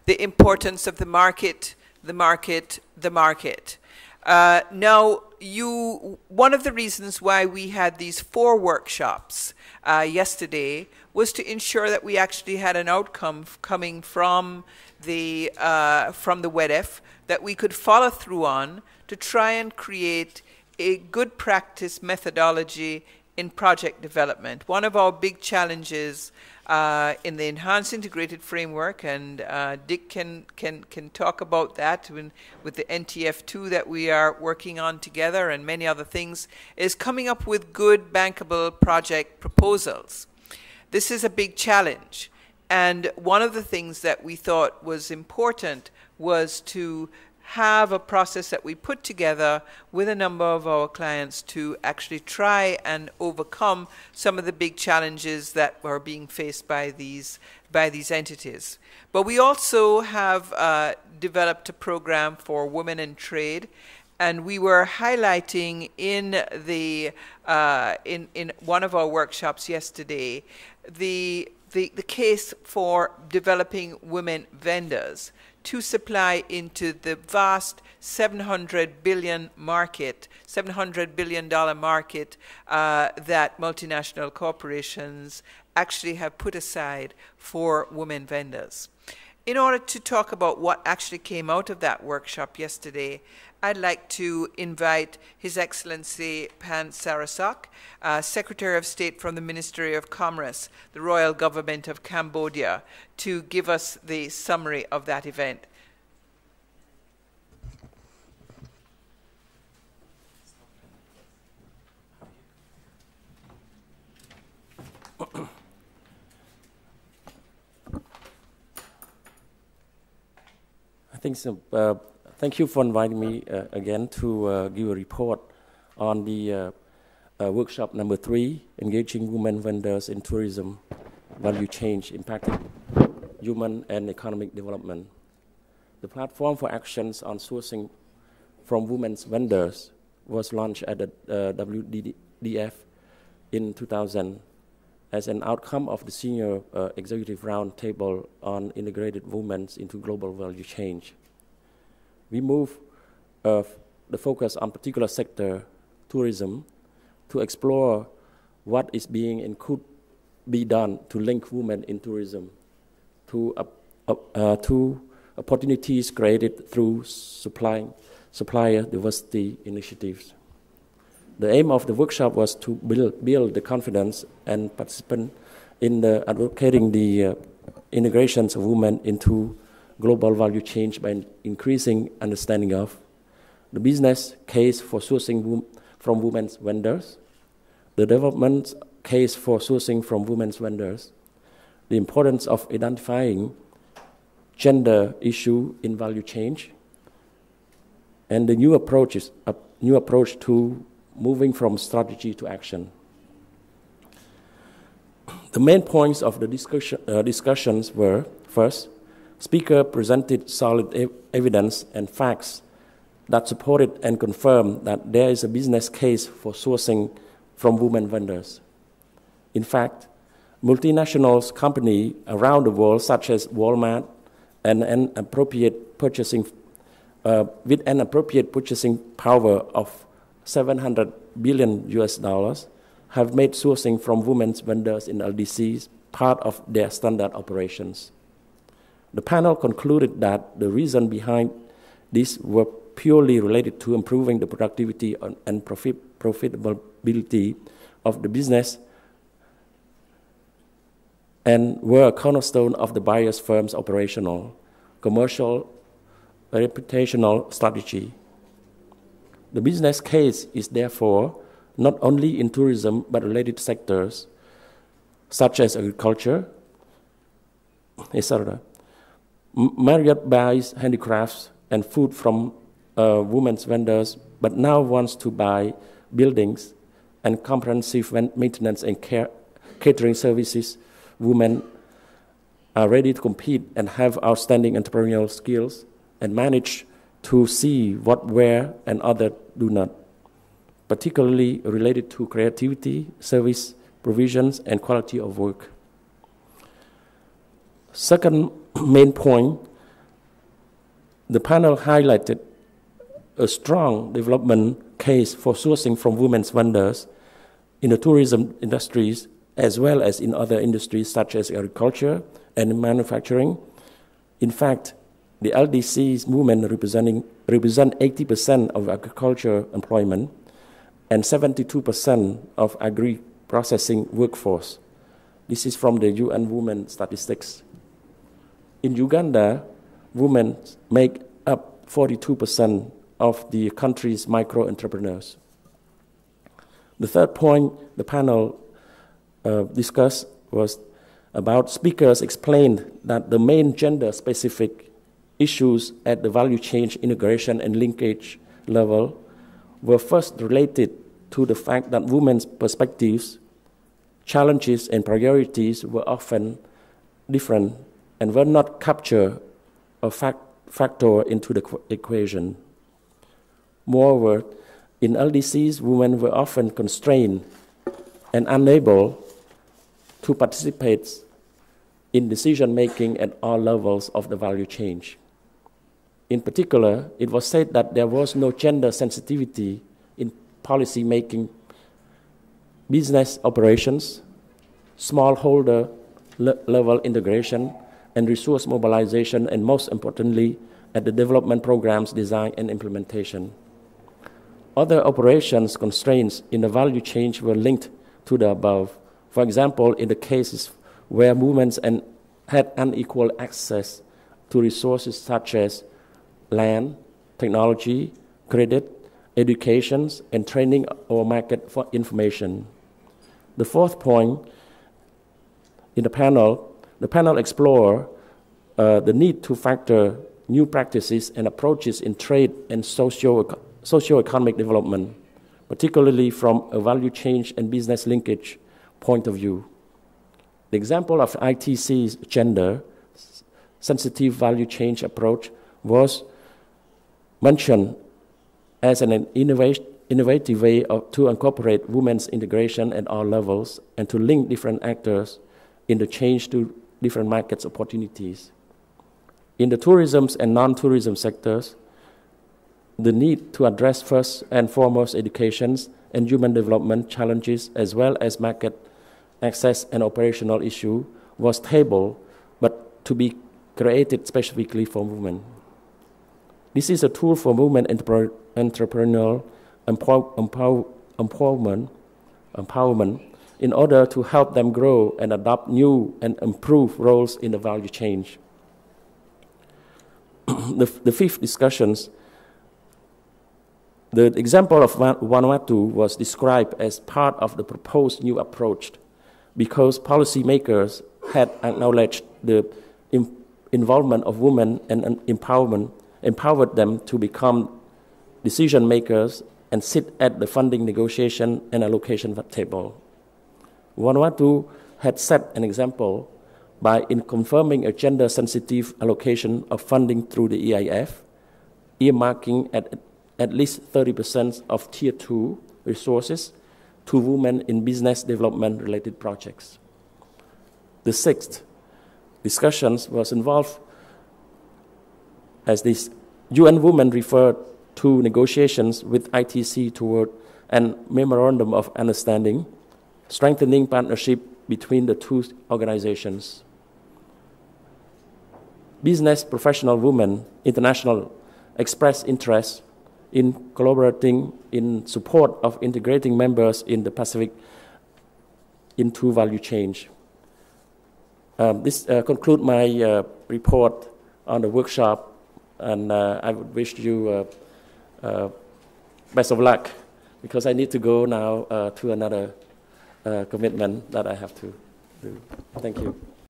the importance of the market, the market, the market. Now, one of the reasons why we had these 4 workshops yesterday was to ensure that we actually had an outcome coming from the WEDF that we could follow through on to try and create a good practice methodology in project development. One of our big challenges in the enhanced integrated framework, and Dick can talk about that with the NTF2 that we are working on together and many other things, is coming up with good bankable project proposals. This is a big challenge, and one of the things that we thought was important was to have a process that we put together with a number of our clients to actually try and overcome some of the big challenges that are being faced by these entities. But we also have developed a program for women in trade, and we were highlighting in one of our workshops yesterday the case for developing women vendors to supply into the vast $700 billion market that multinational corporations actually have put aside for women vendors. In order to talk about what actually came out of that workshop yesterday, I'd like to invite His Excellency Pan Sarasak, Secretary of State from the Ministry of Commerce, the Royal Government of Cambodia, to give us the summary of that event. I think so. Thank you for inviting me again to give a report on the workshop number 3, Engaging Women Vendors in Tourism Value Change Impacting Human and Economic Development. The platform for actions on sourcing from women's vendors was launched at the WEDF in 2000 as an outcome of the Senior Executive Roundtable on Integrated Women into Global Value Change. We move the focus on particular sector, tourism, to explore what is being and could be done to link women in tourism to opportunities created through supplier diversity initiatives. The aim of the workshop was to build the confidence and participant in advocating the integrations of women into global value change by increasing understanding of the business case for sourcing from women's vendors, the development case for sourcing from women's vendors, the importance of identifying gender issue in value change, and the new approach to moving from strategy to action. The main points of the discussions were, first, speaker presented solid evidence and facts that supported and confirmed that there is a business case for sourcing from women vendors. In fact, multinational companies around the world, such as Walmart, with an appropriate purchasing power of $700 billion US, have made sourcing from women's vendors in LDCs part of their standard operations. The panel concluded that the reason behind this were purely related to improving the productivity and profitability of the business and were a cornerstone of the buyer's firm's operational, commercial, reputational strategy. The business case is therefore not only in tourism but related sectors such as agriculture, etc. Marriott buys handicrafts and food from women's vendors, but now wants to buy buildings and comprehensive maintenance and catering services. Women are ready to compete and have outstanding entrepreneurial skills and manage to see what, where, and others do not, particularly related to creativity, service provisions, and quality of work. Second main point, The panel highlighted a strong development case for sourcing from women's vendors in the tourism industries as well as in other industries such as agriculture and manufacturing. In fact, the LDC's women represent 80% of agriculture employment and 72% of agri-processing workforce. This is from the UN Women Statistics. In Uganda, women make up 42% of the country's micro-entrepreneurs. The third point the panel discussed was about speakers explained that the main gender-specific issues at the value chain integration and linkage level were first related to the fact that women's perspectives, challenges, and priorities were often different and were not captured or factor into the equation. Moreover, in LDCs, women were often constrained and unable to participate in decision-making at all levels of the value chain. In particular, it was said that there was no gender sensitivity in policy-making, business operations, smallholder level integration, and resource mobilization, and most importantly, at the development programs design and implementation. Other operations constraints in the value chain were linked to the above. For example, in the cases where women had unequal access to resources such as land, technology, credit, education, and training or market for information. The fourth point in the panel explored the need to factor new practices and approaches in trade and socio-economic development, particularly from a value chain and business linkage point of view. The example of ITC's gender-sensitive value chain approach was mentioned as an innovative way to incorporate women's integration at all levels and to link different actors in the change to different markets opportunities. In the tourism and non-tourism sectors, the need to address first and foremost education and human development challenges as well as market access and operational issue was tabled, but to be created specifically for women. This is a tool for women entrepreneurial empowerment in order to help them grow and adopt new and improved roles in the value chain. The fifth discussions, the example of Vanuatu was described as part of the proposed new approach because policymakers had acknowledged the involvement of women and empowered them to become decision makers and sit at the funding negotiation and allocation table. Vanuatu had set an example by confirming a gender-sensitive allocation of funding through the EIF, earmarking at least 30% of Tier 2 resources to women in business development-related projects. The sixth discussions was involved as this UN Women referred to negotiations with ITC toward a memorandum of understanding, strengthening partnership between the two organizations. Business Professional Women International expressed interest in collaborating in support of integrating members in the Pacific into value chain. This concludes my report on the workshop, and I would wish you best of luck, because I need to go now to another commitment that I have to do. Thank you.